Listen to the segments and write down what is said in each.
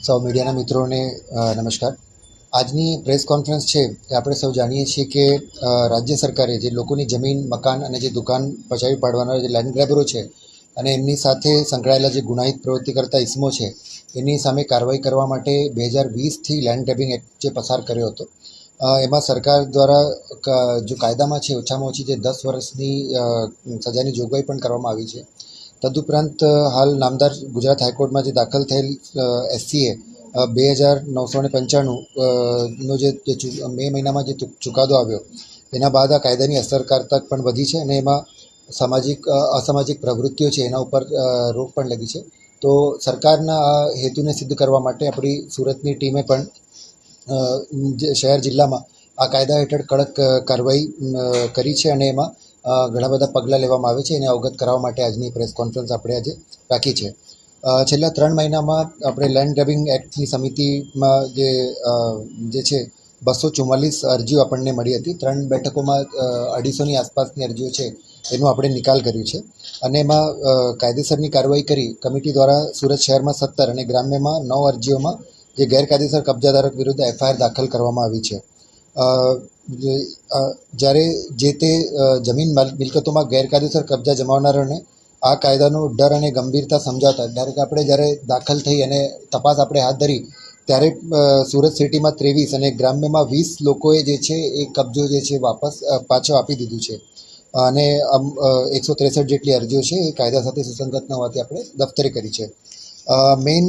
સૌ મીડિયાના મિત્રોને નમસ્કાર. આજની પ્રેસ કોન્ફરન્સ છે એ આપણે સૌ જાણીએ છીએ કે રાજ્ય સરકારે જે લોકોની જમીન, મકાન અને જે દુકાન પચાવી પાડવાના જે લેન્ડ ગ્રેબરો છે અને એમની સાથે સંકળાયેલા જે ગુનાહિત પ્રવૃત્તિ કરતા ઇસમો છે એની સામે કાર્યવાહી કરવા માટે 2020થી લેન્ડ ગ્રેબિંગ એક્ટ જે પસાર કર્યો હતો, એમાં સરકાર દ્વારા જો કાયદામાં છે ઓછામાં ઓછી જે 10 વર્ષની સજાની જોગવાઈ પણ કરવામાં આવી છે. તદુપરાંત હાલ નામદાર ગુજરાત હાઈકોર્ટમાં જે દાખલ થયેલ SCA 2995 નો જે મે મહિનામાં જે ચુકાદો આવ્યો એના બાદ આ કાયદાની અસરકારતા પણ વધી છે અને એમાં અસામાજિક પ્રવૃત્તિઓ છે એના ઉપર રોક પણ લગી છે. તો સરકારના આ હેતુને સિદ્ધ કરવા માટે આપણી સુરતની ટીમે પણ શહેર જિલ્લામાં આ કાયદા હેઠળ કડક કાર્યવાહી કરી છે અને એમાં ઘણા બધા પગલાં લેવામાં આવે છે. એને અવગત કરાવવા માટે આજની પ્રેસ કોન્ફરન્સ આપણે આજે રાખી છે. છેલ્લા 3 મહિનામાં આપણે લેન્ડ ગ્રેબિંગ એક્ટની સમિતિમાં જે છે 244 અરજીઓ આપણને મળી હતી. 3 બેઠકોમાં 250ની આસપાસની અરજીઓ છે એનું આપણે નિકાલ કર્યું છે અને એમાં કાયદેસરની કાર્યવાહી કરી કમિટી દ્વારા સુરત શહેરમાં 17 અને ગ્રામ્યમાં 9 અરજીઓમાં જે ગેરકાયદેસર કબજાધારક વિરુદ્ધ FIR દાખલ કરવામાં આવી છે. જ્યારે જે તે જમીન મિલકતોમાં ગેરકાયદેસર કબજા જમાવનારાઓને આ કાયદાનો ડર અને ગંભીરતા સમજાવતા જ્યારે દાખલ થઈ અને તપાસ આપણે હાથ ધરી ત્યારે સુરત સિટીમાં 23 અને ગ્રામ્યમાં 20 લોકોએ જે છે એ કબજો જે છે પાછો આપી દીધું છે અને 163 જેટલી અરજીઓ છે એ કાયદા સાથે સુસંગત ન હોવાથી આપણે દફતરે કરી છે. મેઇન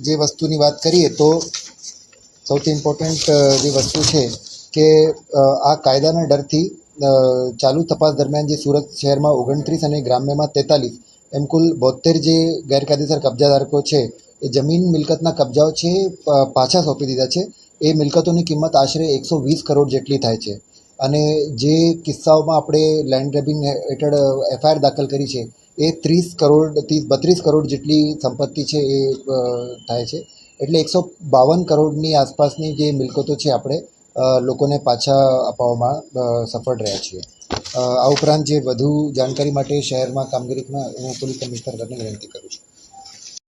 જે વસ્તુની વાત કરીએ તો સૌથી ઇમ્પોર્ટન્ટ જે વસ્તુ છે કે આ કાયદાના ડરથી ચાલુ તપાસ દરમિયાન જે સુરત શહેરમાં 29 અને ગ્રામ્યમાં 43 એમ કુલ 72 જે ગેરકાયદેસર કબજાધારકો છે એ જમીન મિલકતના કબજાઓ છે પાછા સોંપી દીધા છે. એ મિલકતોની કિંમત આશરે 120 કરોડ જેટલી થાય છે અને જે કિસ્સાઓમાં આપણે લેન્ડ ગ્રેબિંગ હેઠળ FIR દાખલ કરી છે એ 32 કરોડ જેટલી સંપત્તિ છે એ થાય છે. એટલે 152 કરોડની આસપાસની જે મિલકતો છે આપણે લોકોને પાછા અપાવવામાં સફળ રહ્યા છીએ. આ ઉપરાંત જે વધુ જાણકારી માટે શહેરમાં કામગીરીમાં હું પોલીસ કમિશનરને વિનંતી કરું છું.